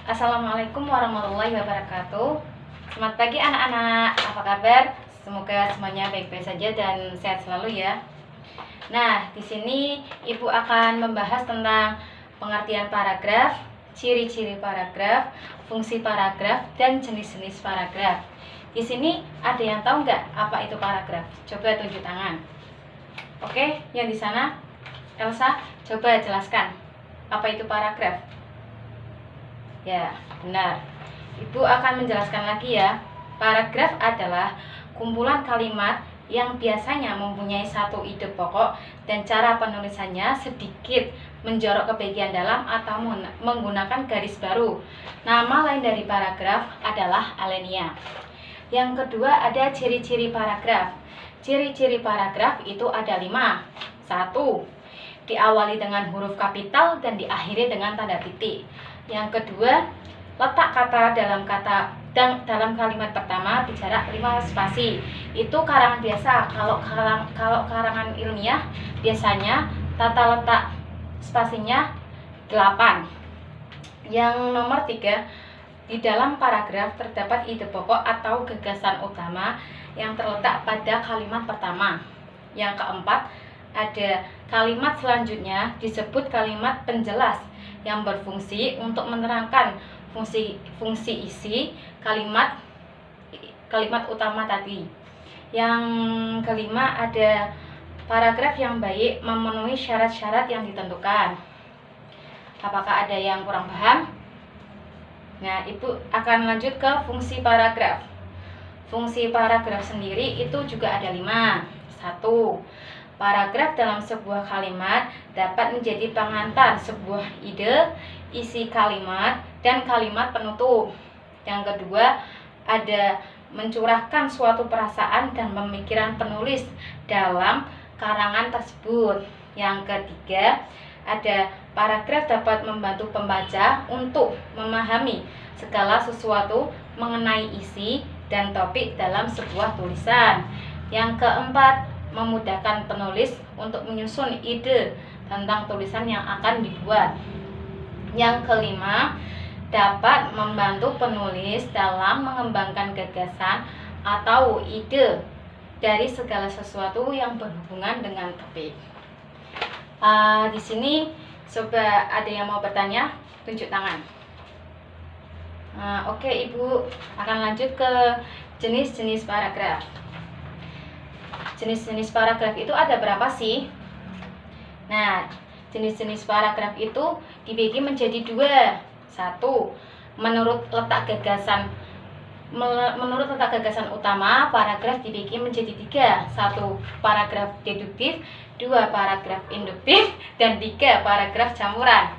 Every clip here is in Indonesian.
Assalamualaikum warahmatullahi wabarakatuh. Selamat pagi anak-anak, apa kabar? Semoga semuanya baik-baik saja dan sehat selalu ya. Nah, di sini Ibu akan membahas tentang pengertian paragraf, ciri-ciri paragraf, fungsi paragraf, dan jenis-jenis paragraf. Di sini ada yang tahu nggak apa itu paragraf? Coba tunjuk tangan. Oke, yang di sana, Elsa, coba jelaskan apa itu paragraf. Ya, benar. Ibu akan menjelaskan lagi ya. Paragraf adalah kumpulan kalimat yang biasanya mempunyai satu ide pokok dan cara penulisannya sedikit menjorok ke bagian dalam atau menggunakan garis baru. Nama lain dari paragraf adalah alinea. Yang kedua ada ciri-ciri paragraf. Ciri-ciri paragraf itu ada 5. 1. Diawali dengan huruf kapital dan diakhiri dengan tanda titik. Yang kedua, letak kata dalam kalimat pertama berjarak 5 spasi. Itu karangan biasa. Kalau karangan ilmiah biasanya tata letak spasinya 8. Yang nomor 3, di dalam paragraf terdapat ide pokok atau gagasan utama yang terletak pada kalimat pertama. Yang keempat, ada kalimat selanjutnya disebut kalimat penjelas yang berfungsi untuk menerangkan fungsi isi kalimat utama tadi. Yang kelima, ada paragraf yang baik memenuhi syarat-syarat yang ditentukan. Apakah ada yang kurang paham? Nah, itu akan lanjut ke fungsi paragraf. Fungsi paragraf sendiri itu juga ada 5. 1. Paragraf dalam sebuah kalimat dapat menjadi pengantar sebuah ide, isi kalimat, dan kalimat penutup. Yang kedua, ada mencurahkan suatu perasaan dan pemikiran penulis dalam karangan tersebut. Yang ketiga, ada paragraf dapat membantu pembaca untuk memahami segala sesuatu mengenai isi dan topik dalam sebuah tulisan. Yang keempat, memudahkan penulis untuk menyusun ide tentang tulisan yang akan dibuat. Yang kelima, dapat membantu penulis dalam mengembangkan gagasan atau ide dari segala sesuatu yang berhubungan dengan topik. Di sini coba ada yang mau bertanya, tunjuk tangan. Oke, Ibu akan lanjut ke jenis-jenis paragraf. Jenis-jenis paragraf itu ada berapa sih? Nah, jenis-jenis paragraf itu dibagi menjadi 2. 1. Menurut letak gagasan utama, paragraf dibagi menjadi 3. 1. Paragraf deduktif, 2. Paragraf induktif, dan 3. Paragraf campuran.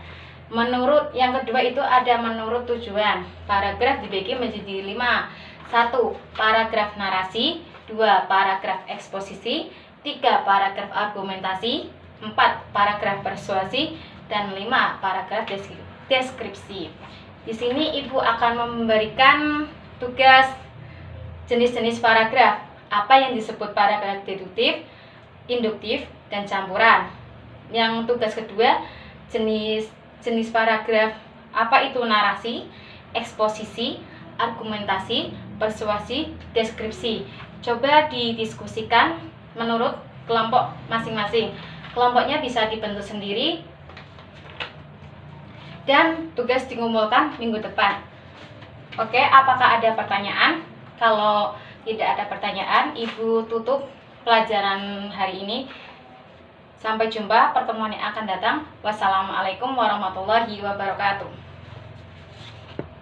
Menurut yang kedua itu ada menurut tujuan. Paragraf dibagi menjadi 5. 1. Paragraf narasi, 2. Paragraf eksposisi, 3. Paragraf argumentasi, 4. Paragraf persuasi, dan 5. Paragraf deskripsi. Di sini Ibu akan memberikan tugas jenis-jenis paragraf. Apa yang disebut paragraf deduktif, induktif, dan campuran. Yang tugas kedua, jenis paragraf. Apa itu narasi, eksposisi, argumentasi, persuasi, deskripsi. Coba didiskusikan menurut kelompok masing-masing. Kelompoknya bisa dibentuk sendiri dan tugas dikumpulkan minggu depan. Oke, apakah ada pertanyaan? Kalau tidak ada pertanyaan, Ibu tutup pelajaran hari ini. Sampai jumpa pertemuan yang akan datang. Wassalamualaikum warahmatullahi wabarakatuh.